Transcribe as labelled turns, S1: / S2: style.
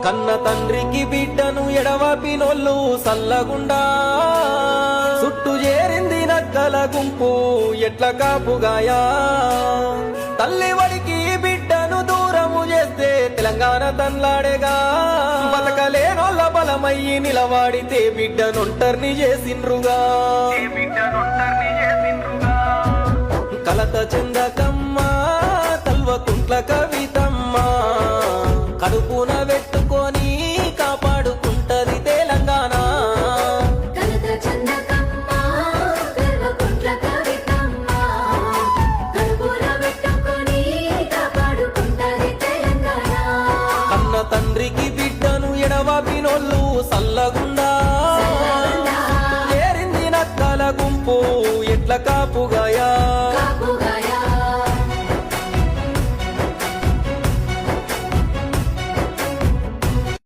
S1: కన్న తండ్రికి బిడ్డను ఎడవపినోళ్ళు సల్లగుండా చుట్టు చేరింది నక్కల గుంపు ఎట్ల కాపుగాయా తల్లి వడికి బిడ్డను దూరము చేస్తే తెలంగాణ తన్లాడేగా బతకలేనోళ్ళ బలమయ్యి నిలవాడితే బిడ్డనొంటర్ని చేసిండ్రుగా కలత చెందకమ్మ కల్వకుంట్ల కవితమ్మ కడుపున పెట్టుకొని కాపాడుకుంటది తెలంగాణ కన్న తండ్రికి బిడ్డను ఎడవపినోళ్ళు సల్లగుండా చేరింది నక్కల గుంపు ఎట్ల కాపుగాయా